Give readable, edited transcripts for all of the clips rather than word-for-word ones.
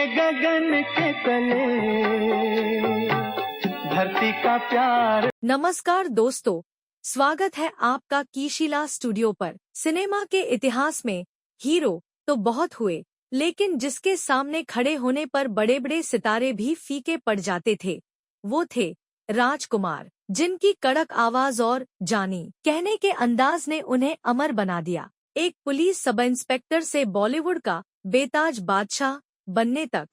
गगन के तले धरती का प्यार। नमस्कार दोस्तों, स्वागत है आपका कीशिला स्टूडियो पर। सिनेमा के इतिहास में हीरो तो बहुत हुए, लेकिन जिसके सामने खड़े होने पर बड़े बड़े सितारे भी फीके पड़ जाते थे, वो थे राजकुमार, जिनकी कड़क आवाज और जानी कहने के अंदाज ने उन्हें अमर बना दिया। एक पुलिस सब इंस्पेक्टर से बॉलीवुड का बेताज बादशाह बनने तक,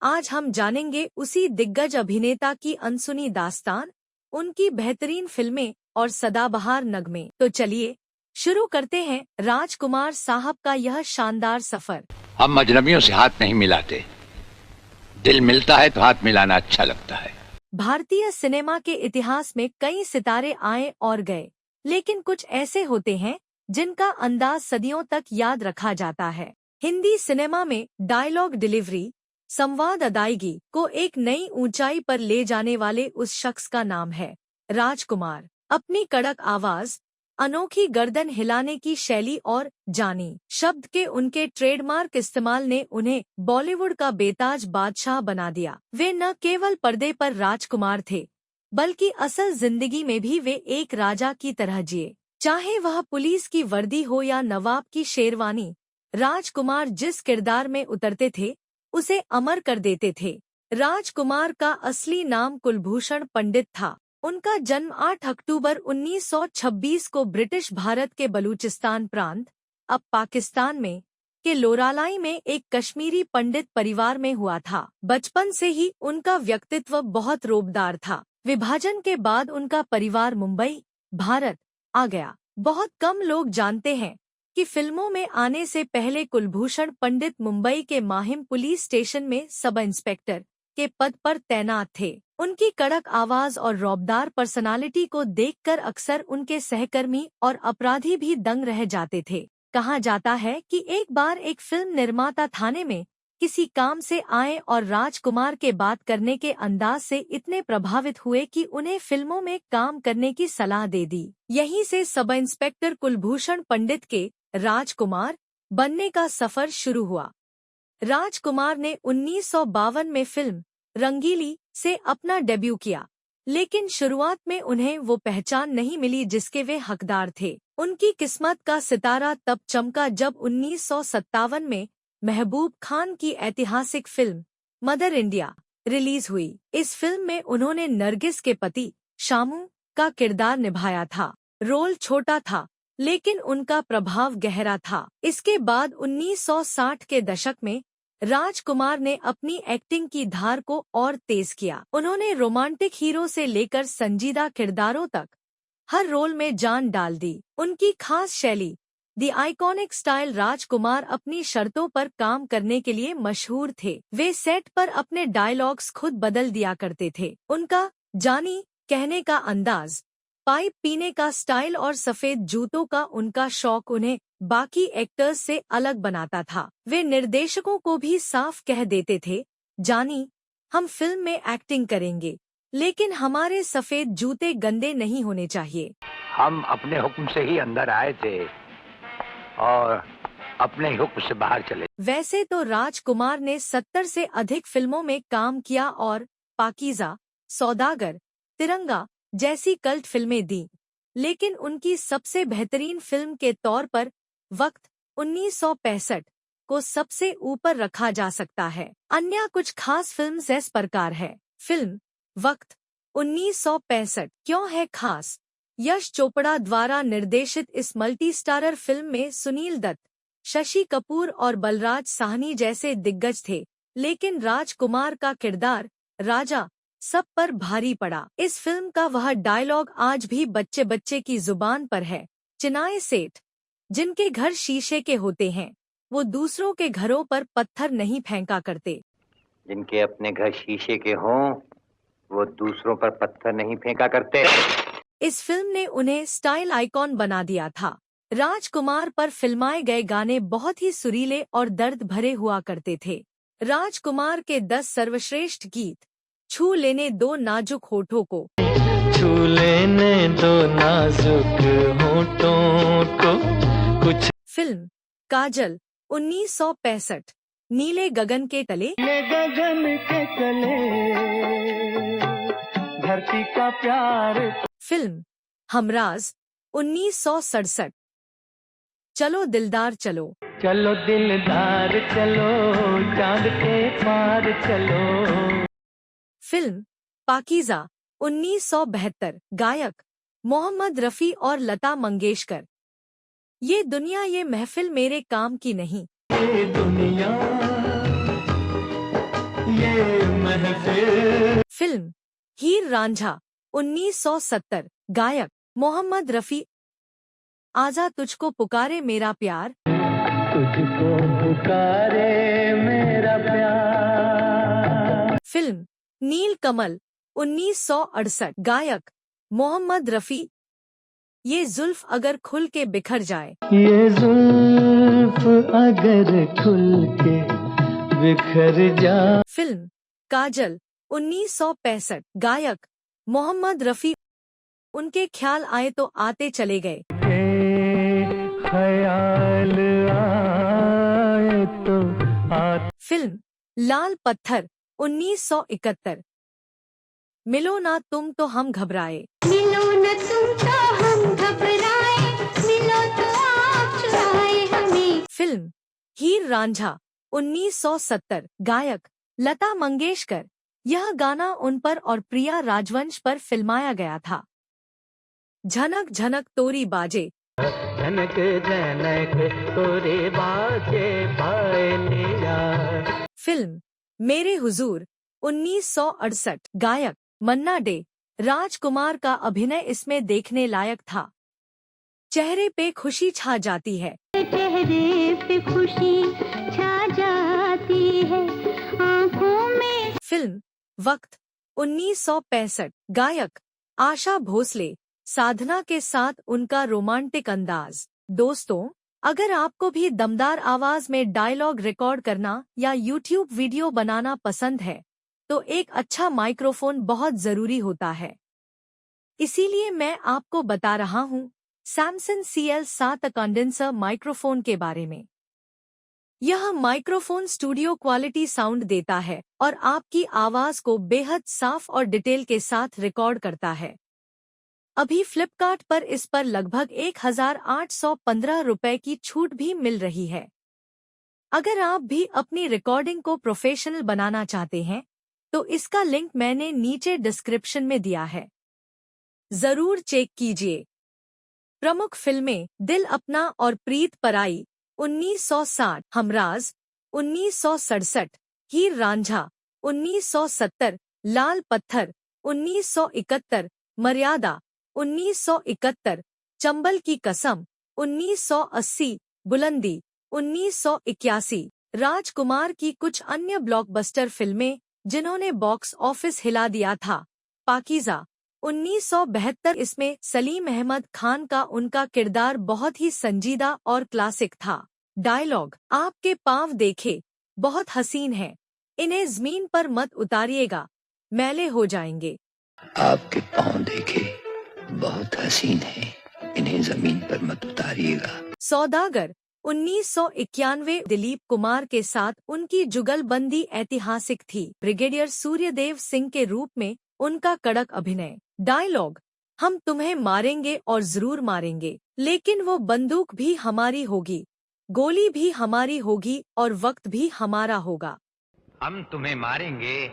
आज हम जानेंगे उसी दिग्गज अभिनेता की अनसुनी दास्तान, उनकी बेहतरीन फिल्में और सदाबहार नगमे। तो चलिए शुरू करते हैं राजकुमार साहब का यह शानदार सफर। हम अजनबियों से हाथ नहीं मिलाते, दिल मिलता है तो हाथ मिलाना अच्छा लगता है। भारतीय सिनेमा के इतिहास में कई सितारे आए और गए, लेकिन कुछ ऐसे होते हैं जिनका अंदाज सदियों तक याद रखा जाता है। हिंदी सिनेमा में डायलॉग डिलीवरी, संवाद अदायगी को एक नई ऊंचाई पर ले जाने वाले उस शख्स का नाम है राजकुमार। अपनी कड़क आवाज, अनोखी गर्दन हिलाने की शैली और जानी शब्द के उनके ट्रेडमार्क इस्तेमाल ने उन्हें बॉलीवुड का बेताज बादशाह बना दिया। वे न केवल पर्दे पर राजकुमार थे, बल्कि असल जिंदगी में भी वे एक राजा की तरह जिए। चाहे वह पुलिस की वर्दी हो या नवाब की शेरवानी, राजकुमार जिस किरदार में उतरते थे उसे अमर कर देते थे। राजकुमार का असली नाम कुलभूषण पंडित था। उनका जन्म 8 अक्टूबर 1926 को ब्रिटिश भारत के बलूचिस्तान प्रांत, अब पाकिस्तान में, के लोरालाई में एक कश्मीरी पंडित परिवार में हुआ था। बचपन से ही उनका व्यक्तित्व बहुत रोबदार था। विभाजन के बाद उनका परिवार मुंबई, भारत आ गया। बहुत कम लोग जानते हैं कि फिल्मों में आने से पहले कुलभूषण पंडित मुंबई के माहिम पुलिस स्टेशन में सब इंस्पेक्टर के पद पर तैनात थे। उनकी कड़क आवाज और रौबदार पर्सनालिटी को देखकर अक्सर उनके सहकर्मी और अपराधी भी दंग रह जाते थे। कहा जाता है कि एक बार एक फिल्म निर्माता थाने में किसी काम से आए और राजकुमार के बात करने के अंदाज से इतने प्रभावित हुए कि उन्हें फिल्मों में काम करने की सलाह दे दी। यहीं से सब इंस्पेक्टर कुलभूषण पंडित के राजकुमार बनने का सफर शुरू हुआ। राजकुमार ने 1952 में फिल्म रंगीली से अपना डेब्यू किया, लेकिन शुरुआत में उन्हें वो पहचान नहीं मिली जिसके वे हकदार थे। उनकी किस्मत का सितारा तब चमका जब 1957 में महबूब खान की ऐतिहासिक फिल्म मदर इंडिया रिलीज हुई। इस फिल्म में उन्होंने नरगिस के पति शामू का किरदार निभाया था। रोल छोटा था, लेकिन उनका प्रभाव गहरा था। इसके बाद 1960 के दशक में राजकुमार ने अपनी एक्टिंग की धार को और तेज किया। उन्होंने रोमांटिक हीरो से लेकर संजीदा किरदारों तक हर रोल में जान डाल दी। उनकी खास शैली, द आइकॉनिक स्टाइल, राजकुमार अपनी शर्तों पर काम करने के लिए मशहूर थे। वे सेट पर अपने डायलॉग्स खुद बदल दिया करते थे। उनका जानी कहने का अंदाज, पाइप पीने का स्टाइल और सफेद जूतों का उनका शौक उन्हें बाकी एक्टर्स से अलग बनाता था। वे निर्देशकों को भी साफ कह देते थे, जानी, हम फिल्म में एक्टिंग करेंगे, लेकिन हमारे सफेद जूते गंदे नहीं होने चाहिए। हम अपने हुक्म से ही अंदर आए थे और अपने ही हुक्म से बाहर चले। वैसे तो राजकुमार ने 70 से अधिक फिल्मों में काम किया और पाकीज़ा, सौदागर, तिरंगा जैसी कल्ट फिल्में दी, लेकिन उनकी सबसे बेहतरीन फिल्म के तौर पर वक्त 1965 को सबसे ऊपर रखा जा सकता है। अन्य कुछ खास फिल्म्स इस प्रकार है। फिल्म वक्त 1965 क्यों है खास? यश चोपड़ा द्वारा निर्देशित इस मल्टी स्टारर फिल्म में सुनील दत्त, शशि कपूर और बलराज साहनी जैसे दिग्गज थे, लेकिन राजकुमार का किरदार राजा सब पर भारी पड़ा। इस फिल्म का वह डायलॉग आज भी बच्चे बच्चे की जुबान पर है, चिनाए सेठ, जिनके घर शीशे के होते हैं, वो दूसरों के घरों पर पत्थर नहीं फेंका करते। जिनके अपने घर शीशे के हों, वो दूसरों पर पत्थर नहीं फेंका करते। इस फिल्म ने उन्हें स्टाइल आइकॉन बना दिया था। राजकुमार पर फिल्माए गए गाने बहुत ही सुरीले और दर्द भरे हुआ करते थे। राजकुमार के 10 सर्वश्रेष्ठ गीत, छू लेने दो नाजुक होठों को, छू लेने दो नाजुक होठों को, कुछ फिल्म काजल 1965, नीले गगन के तले। ये गगन के तले धरती का प्यार। फिल्म हमराज 1967। चलो दिलदार चलो। चलो दिलदार चलो, चांद के पार चलो। फिल्म पाकीज़ा 1972। गायक मोहम्मद रफ़ी और लता मंगेशकर। ये दुनिया ये महफिल मेरे काम की नहीं। ये दुनिया ये महफिल। फिल्म हीर रांझा 1970। गायक मोहम्मद रफ़ी। आजा तुझको पुकारे मेरा प्यार। तुझको पुकारे मेरा प्यार। फिल्म नील कमल 1968। गायक मोहम्मद रफ़ी। ये जुल्फ अगर खुल के बिखर जाए। ये जुल्फ अगर खुल के बिखर जा। फिल्म काजल 1965। गायक मोहम्मद रफ़ी। उनके ख्याल आए तो आते चले गए। ख्याल आए तो आ। फिल्म लाल पत्थर 1971। मिलो ना तुम तो हम घबराए। मिलो न तुम तो हम घबराए, मिलो तो आप चुराए हमें। फिल्म हीर रांझा 1970। गायक लता मंगेशकर। यह गाना उन पर और प्रिया राजवंश पर फिल्माया गया था। झनक झनक तोरी बाजे। झनक झनक तोरे बाजे पायलिया। फिल्म मेरे हुजूर 1968। गायक मन्ना डे। राजकुमार का अभिनय इसमें देखने लायक था। चेहरे पे खुशी छा जाती है। चेहरे पे खुशी छा जाती है, आंखों में। फिल्म वक्त 1965। गायक आशा भोसले। साधना के साथ उनका रोमांटिक अंदाज। दोस्तों, अगर आपको भी दमदार आवाज में डायलॉग रिकॉर्ड करना या यूट्यूब वीडियो बनाना पसंद है, तो एक अच्छा माइक्रोफोन बहुत जरूरी होता है। इसीलिए मैं आपको बता रहा हूँ सैमसंग CL7 कंडेंसर माइक्रोफोन के बारे में। यह माइक्रोफोन स्टूडियो क्वालिटी साउंड देता है और आपकी आवाज को बेहद साफ और डिटेल के साथ रिकॉर्ड करता है। अभी फ्लिपकार्ट पर इस पर लगभग 1815 रुपए की छूट भी मिल रही है। अगर आप भी अपनी रिकॉर्डिंग को प्रोफेशनल बनाना चाहते हैं, तो इसका लिंक मैंने नीचे डिस्क्रिप्शन में दिया है, जरूर चेक कीजिए। प्रमुख फिल्में दिल अपना और प्रीत पराई 1960, हमराज 1967, हीर रांझा 1970, लाल पत्थर 1971, मर्यादा 1971, चंबल की कसम 1980, बुलंदी 1981। राजकुमार की कुछ अन्य ब्लॉकबस्टर फिल्में जिन्होंने बॉक्स ऑफिस हिला दिया था। पाकीज़ा 1972। इसमें सलीम अहमद खान का उनका किरदार बहुत ही संजीदा और क्लासिक था। डायलॉग, आपके पाँव देखे बहुत हसीन है, इन्हें जमीन पर मत उतारिएगा, मैले हो जाएंगे। आपके पाँव देखे बहुत हसीन है, इन्हें जमीन पर मत उतारिएगा। सौदागर 1991। दिलीप कुमार के साथ उनकी जुगलबंदी ऐतिहासिक थी। ब्रिगेडियर सूर्यदेव सिंह के रूप में उनका कड़क अभिनय। डायलॉग, हम तुम्हें मारेंगे और जरूर मारेंगे, लेकिन वो बंदूक भी हमारी होगी, गोली भी हमारी होगी और वक्त भी हमारा होगा। हम तुम्हें मारेंगे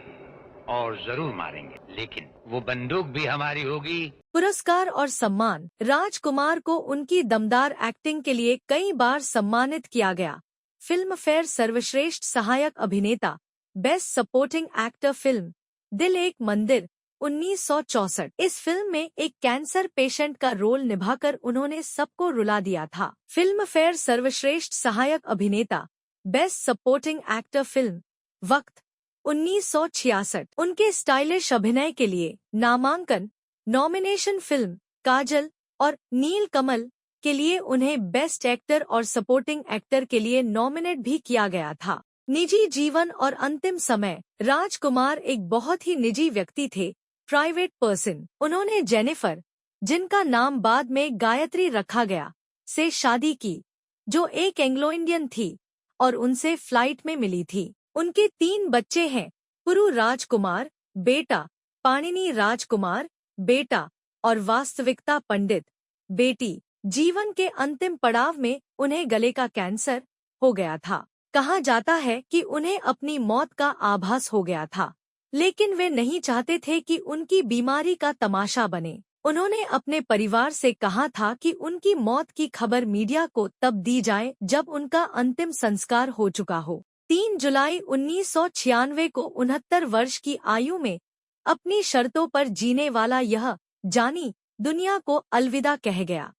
और जरूर मारेंगे, लेकिन वो बंदूक भी हमारी होगी। पुरस्कार और सम्मान। राजकुमार को उनकी दमदार एक्टिंग के लिए कई बार सम्मानित किया गया। फिल्म फेयर सर्वश्रेष्ठ सहायक अभिनेता, बेस्ट सपोर्टिंग एक्टर फिल्म दिल एक मंदिर 1964। इस फिल्म में एक कैंसर पेशेंट का रोल निभाकर उन्होंने सबको रुला दिया था। फिल्म फेयर सर्वश्रेष्ठ सहायक अभिनेता, बेस्ट सपोर्टिंग एक्टर फिल्म वक्त 1966। उनके स्टाइलिश अभिनय के लिए नामांकन, नॉमिनेशन फिल्म काजल और नील कमल के लिए उन्हें बेस्ट एक्टर और सपोर्टिंग एक्टर के लिए नॉमिनेट भी किया गया था। निजी जीवन और अंतिम समय। राजकुमार एक बहुत ही निजी व्यक्ति थे, प्राइवेट पर्सन। उन्होंने जेनिफर, जिनका नाम बाद में गायत्री रखा गया, से शादी की, जो एक एंग्लो इंडियन थी। और उनसे फ्लाइट में मिली थी। उनके 3 बच्चे हैं, पुरु राजकुमार बेटा, पाणिनि राजकुमार बेटा और वास्तविकता पंडित बेटी। जीवन के अंतिम पड़ाव में उन्हें गले का कैंसर हो गया था। कहा जाता है कि उन्हें अपनी मौत का आभास हो गया था, लेकिन वे नहीं चाहते थे कि उनकी बीमारी का तमाशा बने। उन्होंने अपने परिवार से कहा था कि उनकी मौत की खबर मीडिया को तब दी जाए जब उनका अंतिम संस्कार हो चुका हो। 3 जुलाई 1996 को 69 वर्ष की आयु में अपनी शर्तों पर जीने वाला यह जानी दुनिया को अलविदा कह गया।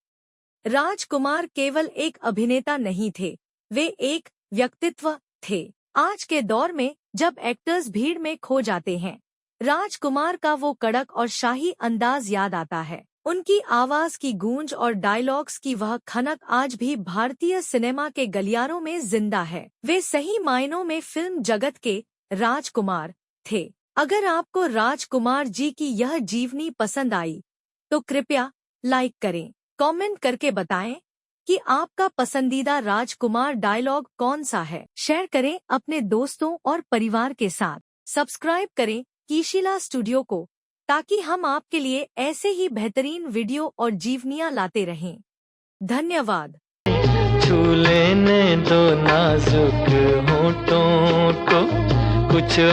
राजकुमार केवल एक अभिनेता नहीं थे, वे एक व्यक्तित्व थे। आज के दौर में जब एक्टर्स भीड़ में खो जाते हैं, राजकुमार का वो कड़क और शाही अंदाज याद आता है। उनकी आवाज की गूंज और डायलॉग्स की वह खनक आज भी भारतीय सिनेमा के गलियारों में जिंदा है। वे सही मायनों में फिल्म जगत के राजकुमार थे। अगर आपको राजकुमार जी की यह जीवनी पसंद आई तो कृपया लाइक करें, कमेंट करके बताएं कि आपका पसंदीदा राजकुमार डायलॉग कौन सा है। शेयर करें अपने दोस्तों और परिवार के साथ। सब्सक्राइब करें कीशिला स्टूडियो को, ताकि हम आपके लिए ऐसे ही बेहतरीन वीडियो और जीवनियां लाते रहें। धन्यवाद। छू लेने दो नाजुक होठों को, कुछ